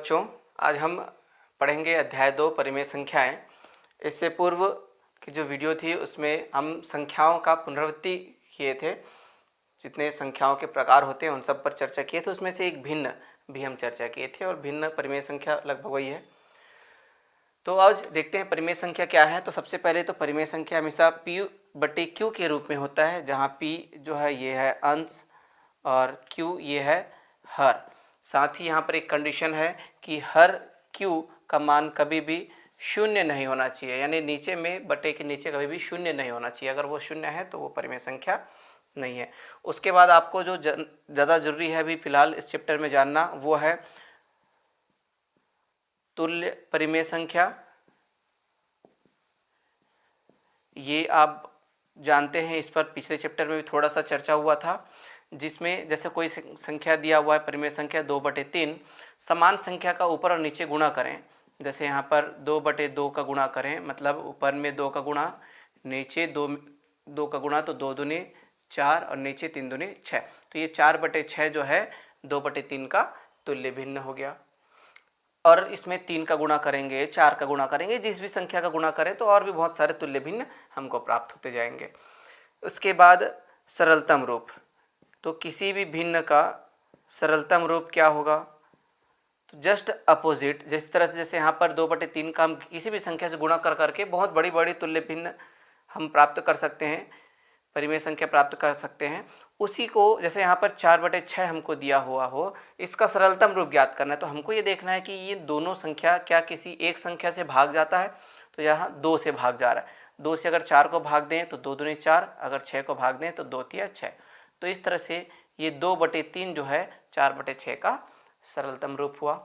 बच्चों, आज हम पढ़ेंगे अध्याय 2 परिमेय संख्याएं। इससे पूर्व की जो वीडियो थी उसमें हम संख्याओं का पुनरावृत्ति किए थे, जितने संख्याओं के प्रकार होते हैं उन सब पर चर्चा किए थे। उसमें से एक भिन्न भी हम चर्चा किए थे और भिन्न परिमेय संख्या लगभग वही है। तो आज देखते हैं परिमेय संख्या क्या है। तो सबसे पहले तो परिमेय संख्या हमेशा P/Q के रूप में होता है, जहाँ P जो है ये है अंश और Q ये है हर। साथ ही यहाँ पर एक कंडीशन है कि हर Q का मान कभी भी शून्य नहीं होना चाहिए, यानी नीचे में बटे के नीचे कभी भी शून्य नहीं होना चाहिए। अगर वो शून्य है तो वो परिमेय संख्या नहीं है। उसके बाद आपको जो ज़्यादा जरूरी है अभी फ़िलहाल इस चैप्टर में जानना, वो है तुल्य परिमेय संख्या। ये आप जानते हैं, इस पर पिछले चैप्टर में भी थोड़ा सा चर्चा हुआ था, जिसमें जैसे कोई संख्या दिया हुआ है परिमेय संख्या 2/3, समान संख्या का ऊपर और नीचे गुणा करें। जैसे यहाँ पर 2/2 का गुणा करें, मतलब ऊपर में 2 का गुणा, नीचे 2 का गुणा, तो 2 दूनी 4 और नीचे 3 दूनी 6। तो ये 4/6 जो है 2/3 का तुल्य भिन्न हो गया। और इसमें 3 का गुणा करेंगे, 4 का गुणा करेंगे, जिस भी संख्या का गुणा करें तो और भी बहुत सारे तुल्य भिन्न हमको प्राप्त होते जाएंगे। उसके बाद सरलतम रूप, तो किसी भी भिन्न का सरलतम रूप क्या होगा? तो जस्ट अपोजिट, जिस तरह से जैसे यहाँ पर 2/3 का हम किसी भी संख्या से गुणा कर करके बहुत बड़ी बड़ी तुल्य भिन्न हम प्राप्त कर सकते हैं, परिमेय संख्या प्राप्त कर सकते हैं। उसी को जैसे यहाँ पर 4/6 हमको दिया हुआ हो, इसका सरलतम रूप ज्ञात करना है, तो हमको ये देखना है कि ये दोनों संख्या क्या किसी एक संख्या से भाग जाता है। तो यहाँ 2 से भाग जा रहा है। 2 से अगर 4 को भाग दें तो 2 दूनी 4, अगर 6 को भाग दें तो 2 तिया 6। तो इस तरह से ये 2/3 जो है 4/6 का सरलतम रूप हुआ।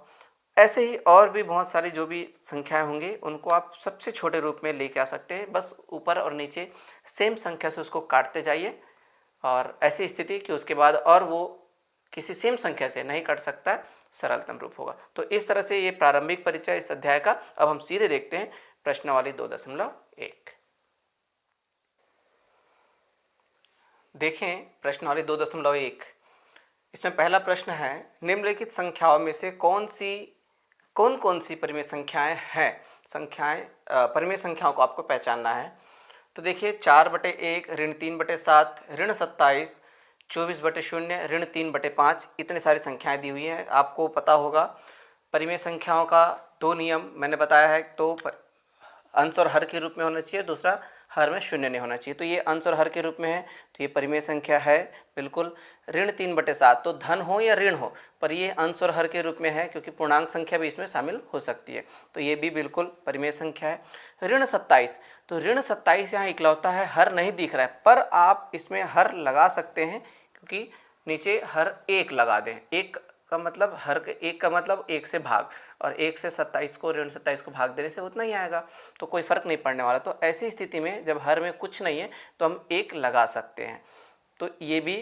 ऐसे ही और भी बहुत सारी जो भी संख्याएं होंगी उनको आप सबसे छोटे रूप में लेके आ सकते हैं। बस ऊपर और नीचे सेम संख्या से उसको काटते जाइए, और ऐसी स्थिति कि उसके बाद और वो किसी सेम संख्या से नहीं कट सकता है, सरलतम रूप होगा। तो इस तरह से ये प्रारंभिक परिचय इस अध्याय का। अब हम सीधे देखते हैं प्रश्नावली 2.1। देखें प्रश्नावली 2.1। इसमें पहला प्रश्न है, निम्नलिखित संख्याओं में से कौन कौन सी परिमेय संख्याएं हैं? परिमेय संख्याओं को आपको पहचानना है। तो देखिए 4/1, ऋण 3/7, ऋण 27, 24/0, ऋण 3/5, इतने सारी संख्याएं दी हुई हैं। आपको पता होगा परिमेय संख्याओं का 2 नियम मैंने बताया है। तो अंश और हर के रूप में होना चाहिए, दूसरा हर में शून्य नहीं होना चाहिए। तो ये अंश और हर के रूप में है, तो ये परिमेय संख्या है बिल्कुल। ऋण 3/7, तो धन हो या ऋण हो, पर ये अंश और हर के रूप में है, क्योंकि पूर्णांक संख्या भी इसमें शामिल हो सकती है, तो ये भी बिल्कुल परिमेय संख्या है। ऋण 27, तो ऋण 27 यहाँ इकलौता है, हर नहीं दिख रहा है, पर आप इसमें हर लगा सकते हैं, क्योंकि नीचे हर 1 लगा दें। 1 का मतलब हर के 1 का मतलब 1 से भाग, और 1 से 27 को ऋण 27 को भाग देने से उतना ही आएगा, तो कोई फ़र्क नहीं पड़ने वाला। तो ऐसी स्थिति में जब हर में कुछ नहीं है तो हम 1 लगा सकते हैं, तो ये भी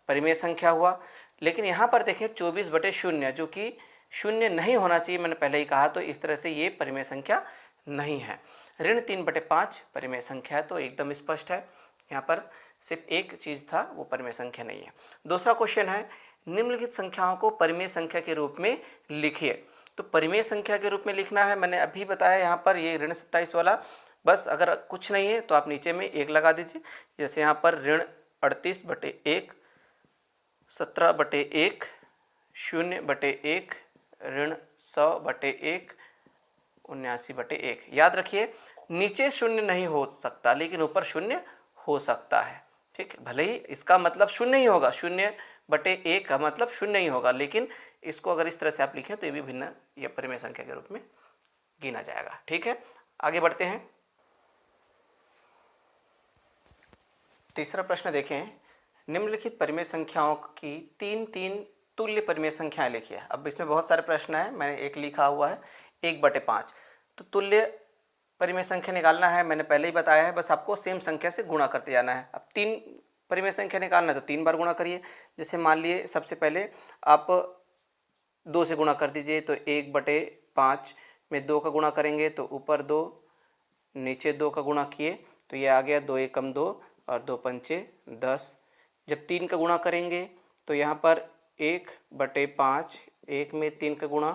परिमेय संख्या हुआ। लेकिन यहाँ पर देखें 24/0, जो कि शून्य नहीं होना चाहिए, मैंने पहले ही कहा, तो इस तरह से ये परिमेय संख्या नहीं है। ऋण 3/5 परिमेय संख्या है, तो एकदम स्पष्ट है, यहाँ पर सिर्फ एक चीज़ था, वो परिमेय संख्या नहीं है। दूसरा क्वेश्चन है, निम्नलिखित संख्याओं को परिमेय संख्या के रूप में लिखिए। तो परिमेय संख्या के रूप में लिखना है, मैंने अभी बताया यहाँ पर ये ऋण 27 वाला, बस अगर कुछ नहीं है तो आप नीचे में 1 लगा दीजिए। जैसे यहाँ पर ऋण 38/1, 17/1, 0/1, ऋण 100/1, 79/1। याद रखिए नीचे शून्य नहीं हो सकता, लेकिन ऊपर शून्य हो सकता है। ठीक है, भले ही इसका मतलब शून्य ही होगा, 0/1 का मतलब शून्य ही होगा, लेकिन इसको अगर इस तरह से आप लिखें तो ये भी भिन्न या परिमेय संख्या के रूप में गिना जाएगा। ठीक है, आगे बढ़ते हैं। तीसरा प्रश्न देखें, निम्नलिखित परिमेय संख्याओं की 3 तुल्य परिमेय संख्याएं लिखिए। अब इसमें बहुत सारे प्रश्न हैं, मैंने एक लिखा हुआ है 1/5। तो तुल्य परिमेय संख्या निकालना है, मैंने पहले ही बताया है, बस आपको सेम संख्या से गुणा करते जाना है। अब 3 परिमेय संख्या निकालना है तो 3 बार गुणा करिए। जैसे मान लिए सबसे पहले आप 2 से गुणा कर दीजिए, तो 1/5 में 2 का गुणा करेंगे तो ऊपर 2, नीचे 2 का गुणा किए तो ये आ गया 2 एकम 2 और 2 पंचे 10। जब 3 का गुणा करेंगे तो यहाँ पर 1/5, 1 में 3 का गुणा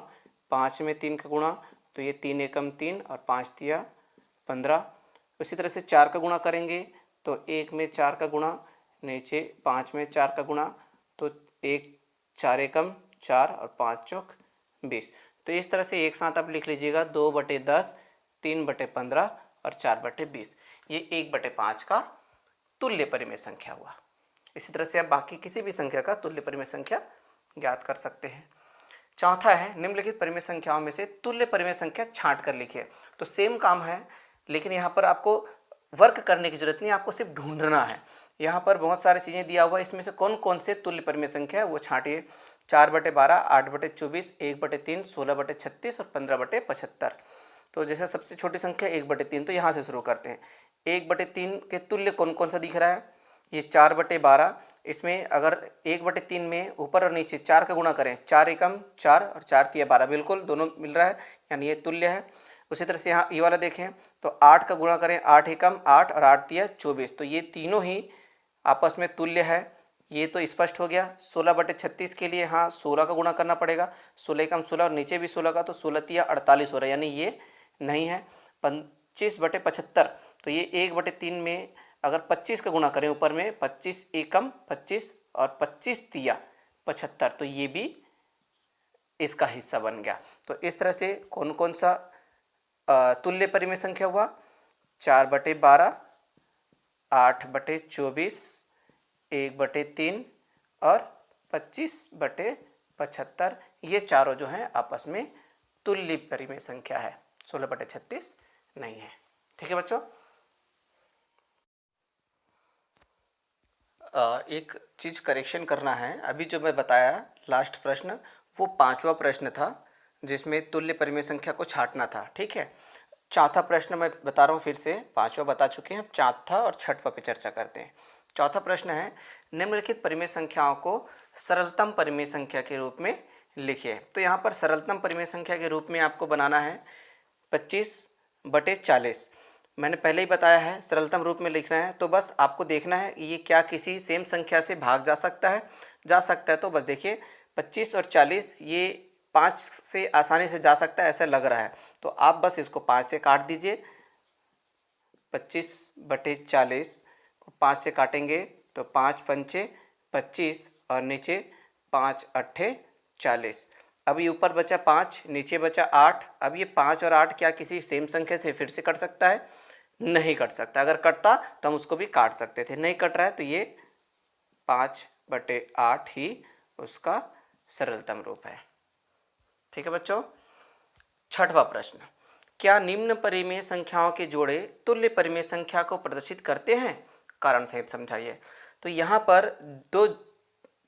5 में 3 का गुणा, तो ये 3 एकम 3 और 5 तिया 15। उसी तरह से 4 का गुणा करेंगे तो 1 में 4 का गुणा, नीचे 5 में 4 का गुणा, तो 1 4 एकम 4 और 5 चौक 20। तो इस तरह से एक साथ आप लिख लीजिएगा 2/10, 3/15 और 4/20। ये 1/5 का तुल्य परिमेय संख्या हुआ। इसी तरह से आप बाकी किसी भी संख्या का तुल्य परिमेय संख्या ज्ञात कर सकते हैं। चौथा है निम्नलिखित परिमेय संख्याओं में से तुल्य परिमेय संख्या छांट कर लिखिए। तो सेम काम है, लेकिन यहाँ पर आपको वर्क करने की जरूरत नहीं, आपको सिर्फ ढूंढना है। यहाँ पर बहुत सारी चीज़ें दिया हुआ है, इसमें से कौन कौन से तुल्य परिमेय संख्या है वो छांटिए। 4/12, 8/24, 1/3, 16/36 और 15/75। तो जैसे सबसे छोटी संख्या 1/3, तो यहाँ से शुरू करते हैं। 1/3 के तुल्य कौन कौन सा दिख रहा है? ये 4/12। इसमें अगर 1/3 में ऊपर और नीचे 4 का गुणा करें, 4 एकम 4 और 4 तिया 12, बिल्कुल दोनों मिल रहा है, यानी ये तुल्य है। उसी तरह से यहाँ ये वाला देखें तो 8 का गुणा करें, 8 एकम 8 और 8 तिया 24, तो ये तीनों ही आपस में तुल्य है। ये तो स्पष्ट हो गया। 16/36 के लिए हाँ 16 का गुणा करना पड़ेगा, 16 एकम 16 और नीचे भी 16 का, तो 16 तिया 48 हो रहा है, यानी ये नहीं है। 25/75, तो ये 1/3 में अगर 25 का गुणा करें ऊपर में, 25 एकम 25 और 25 तिया 75, तो ये भी इसका हिस्सा बन गया। तो इस तरह से कौन कौन सा तुल्य परिमेय संख्या हुआ? 4/12, 8/24, 1/3 और 25/75, ये चारों जो हैं आपस में तुल्य परिमेय संख्या है। 16/36 नहीं है। ठीक है बच्चों, एक चीज़ करेक्शन करना है। अभी जो मैं बताया लास्ट प्रश्न, वो 5वां प्रश्न था जिसमें तुल्य परिमेय संख्या को छांटना था। ठीक है, चौथा प्रश्न मैं बता रहा हूँ फिर से, 5वां बता चुके हैं, चौथा और 6वां पे चर्चा करते हैं। चौथा प्रश्न है निम्नलिखित परिमेय संख्याओं को सरलतम परिमेय संख्या के रूप में लिखिए। तो यहाँ पर सरलतम परिमेय संख्या के रूप में आपको बनाना है 25/40। मैंने पहले ही बताया है सरलतम रूप में लिखना है, तो बस आपको देखना है ये क्या किसी सेम संख्या से भाग जा सकता है। तो बस देखिए 25 और 40 ये 5 से आसानी से जा सकता है ऐसा लग रहा है, तो आप बस इसको 5 से काट दीजिए। 25/40 को 5 से काटेंगे तो 5 पंचे 25 और नीचे 5 अट्ठे 40। अब ये ऊपर बचा 5, नीचे बचा 8। अब ये 5 और 8 क्या किसी सेम संख्या से फिर से कट सकता है? नहीं कट सकता। अगर कटता तो हम उसको भी काट सकते थे, नहीं कट रहा है, तो ये 5/8 ही उसका सरलतम रूप है। ठीक है बच्चों, 6वां प्रश्न, क्या निम्न परिमेय संख्याओं के जोड़े तुल्य परिमेय संख्या को प्रदर्शित करते हैं? कारण सहित समझाइए। तो यहाँ पर दो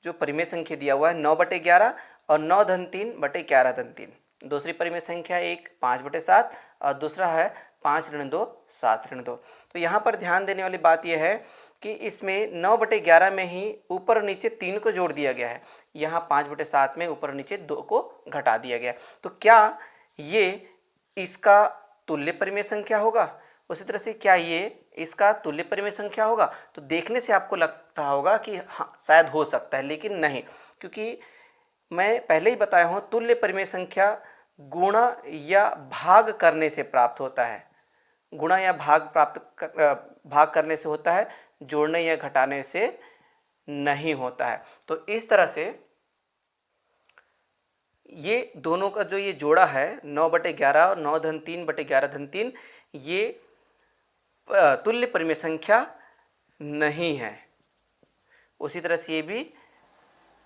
जो परिमेय संख्या दिया हुआ है 9/11 और 9-3/11-3। दूसरी परिमेय संख्या एक 5/7 और दूसरा है 5-2 7-2। तो यहाँ पर ध्यान देने वाली बात यह है कि इसमें 9/11 में ही ऊपर और नीचे 3 को जोड़ दिया गया है, यहाँ 5/7 में ऊपर और नीचे 2 को घटा दिया गया। तो क्या ये इसका तुल्य परिमेय संख्या होगा? उसी तरह से क्या ये इसका तुल्य परिमेय संख्या होगा? तो देखने से आपको लग रहा होगा कि हाँ शायद हो सकता है, लेकिन नहीं, क्योंकि मैं पहले ही बताया हूँ तुल्य परिमेय संख्या गुणा या भाग करने से प्राप्त होता है। गुणा या भाग करने से होता है, जोड़ने या घटाने से नहीं होता है। तो इस तरह से ये दोनों का जो ये जोड़ा है 9/11 और 9-3/11-3, ये तुल्य परिमेय संख्या नहीं है। उसी तरह से ये भी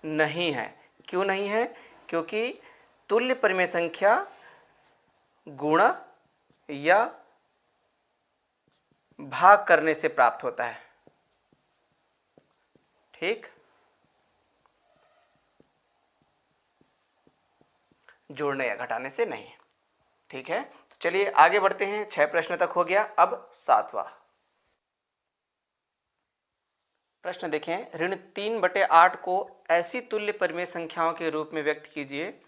नहीं है। क्यों नहीं है? क्योंकि तुल्य परिमेय संख्या गुणा या भाग करने से प्राप्त होता है। ठीक, जोड़ने या घटाने से नहीं। ठीक है, तो चलिए आगे बढ़ते हैं। 6 प्रश्न तक हो गया, अब 7वां प्रश्न देखें। ऋण 3/8 को ऐसी तुल्य परिमेय संख्याओं के रूप में व्यक्त कीजिए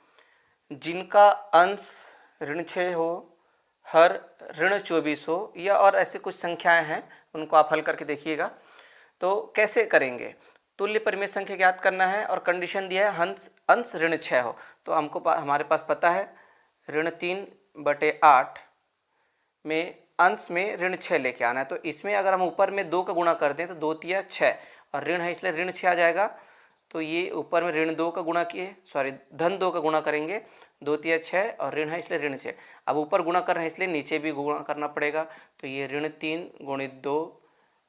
जिनका अंश ऋण 6 हो, हर ऋण 24 हो, या और ऐसे कुछ संख्याएं हैं, उनको आप हल करके देखिएगा। तो कैसे करेंगे? तुल्य परिमेय संख्या ज्ञात करना है और कंडीशन दिया है अंश ऋण 6 हो। तो हमको हमारे पास पता है ऋण 3/8 में अंश में ऋण 6 लेके आना है। तो इसमें अगर हम ऊपर में 2 का गुणा कर दें तो 2 तिया 6 और ऋण है इसलिए ऋण 6 आ जाएगा। तो ये ऊपर में ऋण 2 का गुणा किए, सॉरी धन 2 का गुणा करेंगे, 2 तिया 6 और ऋण है इसलिए ऋण 6। अब ऊपर गुणा कर रहे हैं इसलिए नीचे भी गुणा करना पड़ेगा। तो ये ऋण 3 गुणित 2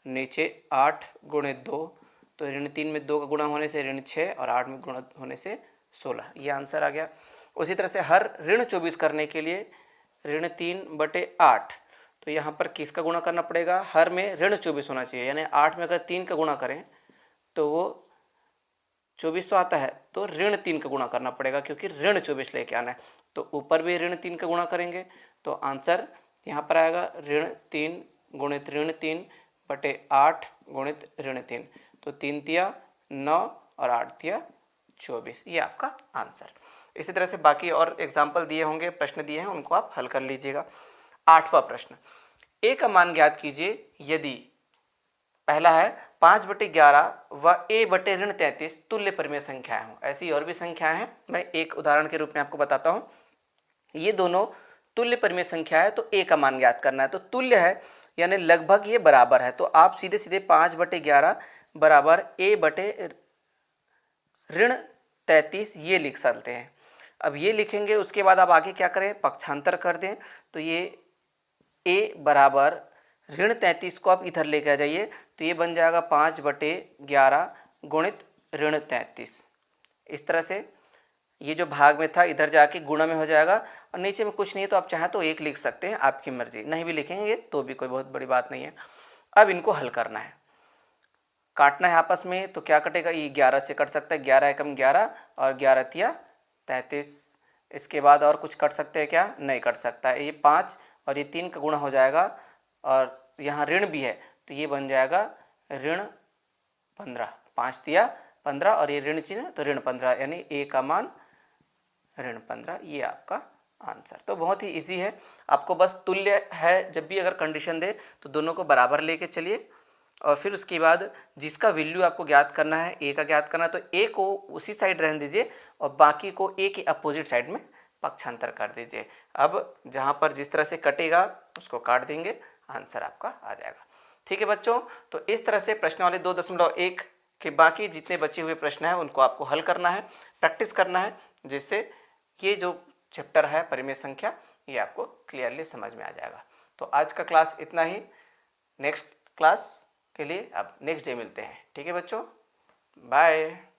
नीचे 8 गुणित 2, तो ऋण 3 में 2 का गुणा होने से ऋण 6 और 8 में गुणा होने से 16, ये आंसर आ गया। उसी तरह से हर ऋण 24 करने के लिए ऋण 3/8, तो यहाँ पर किसका गुणा करना पड़ेगा, हर में ऋण 24 होना चाहिए, यानी 8 में अगर 3 का गुणा करें तो वो 24 तो आता है, तो ऋण 3 का गुणा करना पड़ेगा क्योंकि ऋण 24 लेके आना है। तो ऊपर भी ऋण 3 का गुणा करेंगे तो आंसर यहाँ पर आएगा ऋण 3 गुणित ऋण 3/8 गुणित ऋण 3, तो 3 तिया 9 और 8 तिया 24, ये आपका आंसर। इसी तरह से बाकी और एग्जाम्पल दिए होंगे, प्रश्न दिए हैं, उनको आप हल कर लीजिएगा। 8वां प्रश्न, ए का मान ज्ञात कीजिए यदि पहला है 5/11 व a/ऋण 33 तुल्य परिमेय संख्याएं हों। ऐसी और भी संख्याएं हैं, मैं एक उदाहरण के रूप में आपको बताता हूं। ये दोनों तुल्य परिमेय संख्या है तो a का मान ज्ञात करना है। तो तुल्य है यानी लगभग ये बराबर है, तो आप सीधे सीधे 5/11 बराबर a/ऋण 33 ये लिख सकते हैं। अब ये लिखेंगे, उसके बाद आप आगे क्या करें, पक्षांतर कर दें, तो ये a बराबर ऋण 33 को आप इधर लेके आ जाइए, तो ये बन जाएगा 5/11 गुणित ऋण 33। इस तरह से ये जो भाग में था इधर जाके गुणा में हो जाएगा, और नीचे में कुछ नहीं है तो आप चाहें तो 1 लिख सकते हैं, आपकी मर्जी, नहीं भी लिखेंगे तो भी कोई बहुत बड़ी बात नहीं है। अब इनको हल करना है, काटना है आपस में, तो क्या कटेगा, ये 11 से कट सकता है, 11 एकम 11 और 11 तिया 33। इसके बाद और कुछ कट सकते हैं क्या, नहीं कट सकता है। ये 5 और ये 3 का गुणा हो जाएगा, और यहाँ ऋण भी है तो ये बन जाएगा ऋण 15, 5 तिया 15 और ये ऋण चिन्ह तो ऋण 15, यानी a का मान ऋण 15, ये आपका आंसर। तो बहुत ही इजी है, आपको बस तुल्य है जब भी अगर कंडीशन दे तो दोनों को बराबर लेके चलिए, और फिर उसके बाद जिसका वैल्यू आपको ज्ञात करना है, a का ज्ञात करना है, तो a को उसी साइड रहने दीजिए और बाकी को a के अपोजिट साइड में पक्षांतर कर दीजिए। अब जहाँ पर जिस तरह से कटेगा उसको काट देंगे, आंसर आपका आ जाएगा। ठीक है बच्चों, तो इस तरह से प्रश्न वाले 2.1 के बाकी जितने बचे हुए प्रश्न हैं उनको आपको हल करना है, प्रैक्टिस करना है, जिससे ये जो चैप्टर है परिमेय संख्या ये आपको क्लियरली समझ में आ जाएगा। तो आज का क्लास इतना ही, नेक्स्ट क्लास के लिए अब नेक्स्ट डे मिलते हैं। ठीक है बच्चों, बाय।